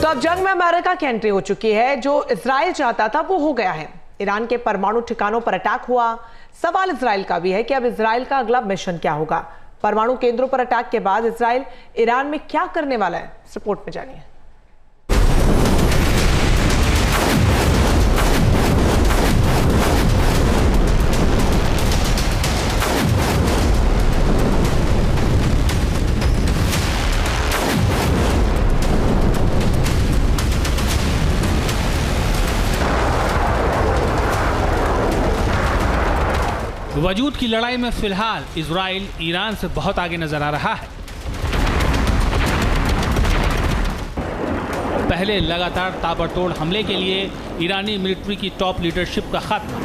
तो अब जंग में अमेरिका की एंट्री हो चुकी है। जो इजराइल चाहता था वो हो गया है। ईरान के परमाणु ठिकानों पर अटैक हुआ। सवाल इजराइल का भी है कि अब इजराइल का अगला मिशन क्या होगा। परमाणु केंद्रों पर अटैक के बाद इजराइल ईरान में क्या करने वाला है, इस रिपोर्ट में जानिए। वजूद की लड़ाई में फिलहाल इजराइल ईरान से बहुत आगे नजर आ रहा है। पहले लगातार ताबड़तोड़ हमले के लिए ईरानी मिलिट्री की टॉप लीडरशिप का खात्मा।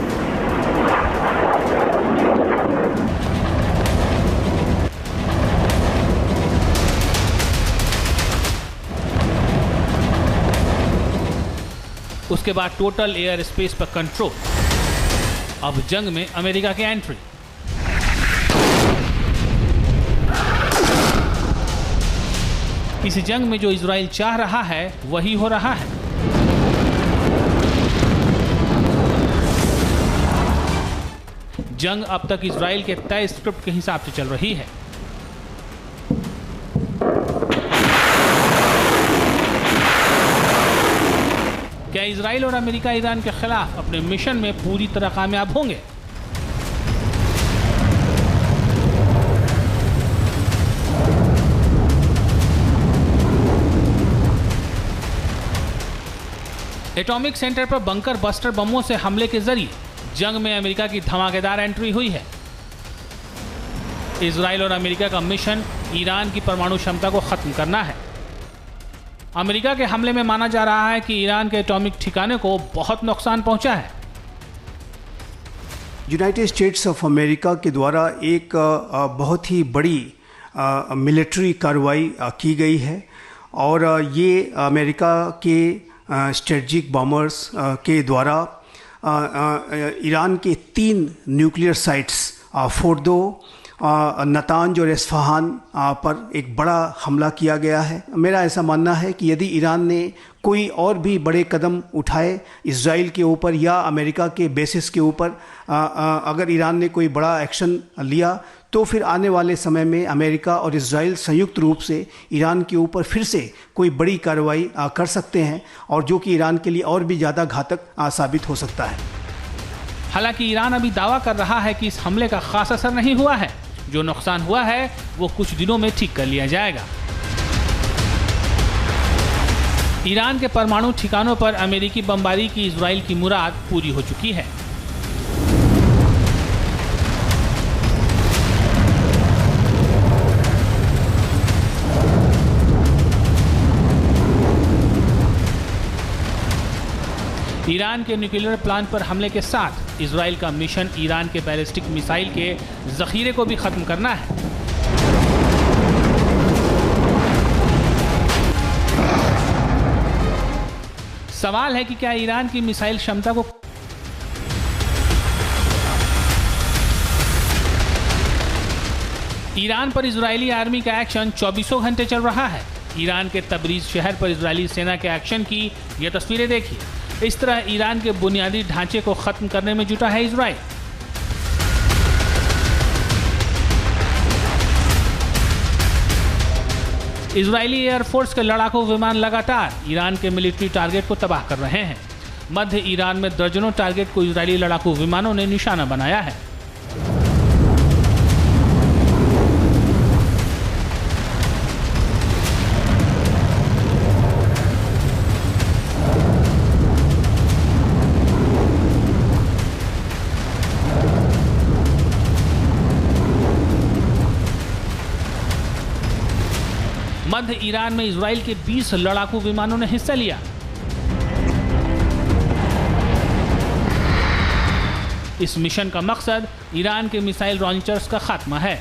उसके बाद टोटल एयर स्पेस पर कंट्रोल। अब जंग में अमेरिका की एंट्री। इस जंग में जो इजराइल चाह रहा है वही हो रहा है। जंग अब तक इजराइल के तय स्क्रिप्ट के हिसाब से चल रही है। क्या इजराइल और अमेरिका ईरान के खिलाफ अपने मिशन में पूरी तरह कामयाब होंगे? एटॉमिक सेंटर पर बंकर बस्टर बमों से हमले के जरिए जंग में अमेरिका की धमाकेदार एंट्री हुई है। इजराइल और अमेरिका का मिशन ईरान की परमाणु क्षमता को खत्म करना है। अमेरिका के हमले में माना जा रहा है कि ईरान के एटॉमिक ठिकाने को बहुत नुकसान पहुंचा है। यूनाइटेड स्टेट्स ऑफ अमेरिका के द्वारा एक बहुत ही बड़ी मिलिट्री कार्रवाई की गई है और ये अमेरिका के स्ट्रेटजिक बॉम्बर्स के द्वारा ईरान के 3 न्यूक्लियर साइट्स फोर्दो, नतांज और इस्फहान पर एक बड़ा हमला किया गया है। मेरा ऐसा मानना है कि यदि ईरान ने कोई और भी बड़े कदम उठाए इजराइल के ऊपर या अमेरिका के बेसिस के ऊपर, अगर ईरान ने कोई बड़ा एक्शन लिया तो फिर आने वाले समय में अमेरिका और इजराइल संयुक्त रूप से ईरान के ऊपर फिर से कोई बड़ी कार्रवाई कर सकते हैं और जो कि ईरान के लिए और भी ज़्यादा घातक साबित हो सकता है। हालांकि ईरान अभी दावा कर रहा है कि इस हमले का खास असर नहीं हुआ है। जो नुकसान हुआ है वो कुछ दिनों में ठीक कर लिया जाएगा। ईरान के परमाणु ठिकानों पर अमेरिकी बमबारी की इजराइल की मुराद पूरी हो चुकी है। ईरान के न्यूक्लियर प्लांट पर हमले के साथ इजराइल का मिशन ईरान के बैलिस्टिक मिसाइल के जखीरे को भी खत्म करना है। सवाल है कि क्या ईरान की मिसाइल क्षमता को ईरान पर इजरायली आर्मी का एक्शन 24 घंटे चल रहा है। ईरान के तबरीज शहर पर इजरायली सेना के एक्शन की ये तस्वीरें देखिए। इस तरह ईरान के बुनियादी ढांचे को खत्म करने में जुटा है इजराइल। इजरायली एयरफोर्स के लड़ाकू विमान लगातार ईरान के मिलिट्री टारगेट को तबाह कर रहे हैं। मध्य ईरान में दर्जनों टारगेट को इजरायली लड़ाकू विमानों ने निशाना बनाया है। मध्य ईरान में इजराइल के 20 लड़ाकू विमानों ने हिस्सा लिया। इस मिशन का मकसद ईरान के मिसाइल लॉन्चर्स का खात्मा है।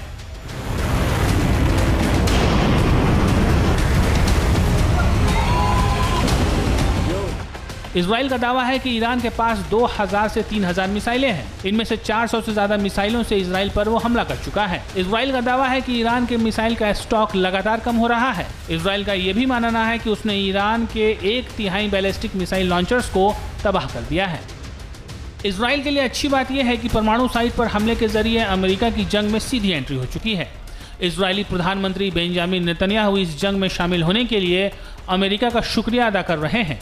इजराइल का दावा है कि ईरान के पास 2000 से 3000 मिसाइलें हैं। इनमें से 400 से ज्यादा मिसाइलों से इजराइल पर वो हमला कर चुका है। इजराइल का दावा है कि ईरान के मिसाइल का स्टॉक लगातार कम हो रहा है। इजराइल का यह भी मानना है कि उसने ईरान के 1/3 बैलिस्टिक मिसाइल लॉन्चर्स को तबाह कर दिया है। इजराइल के लिए अच्छी बात यह है कि परमाणु साइट पर हमले के जरिए अमेरिका की जंग में सीधी एंट्री हो चुकी है। इजरायली प्रधानमंत्री बेंजामिन नेतन्याहू इस जंग में शामिल होने के लिए अमेरिका का शुक्रिया अदा कर रहे हैं।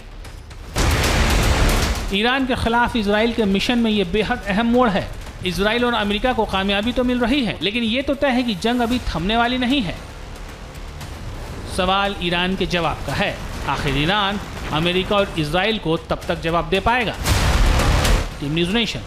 ईरान के खिलाफ इजराइल के मिशन में ये बेहद अहम मोड़ है। इजराइल और अमेरिका को कामयाबी तो मिल रही है, लेकिन ये तो तय है कि जंग अभी थमने वाली नहीं है। सवाल ईरान के जवाब का है। आखिर ईरान अमेरिका और इजराइल को तब तक जवाब दे पाएगा। Team news nation.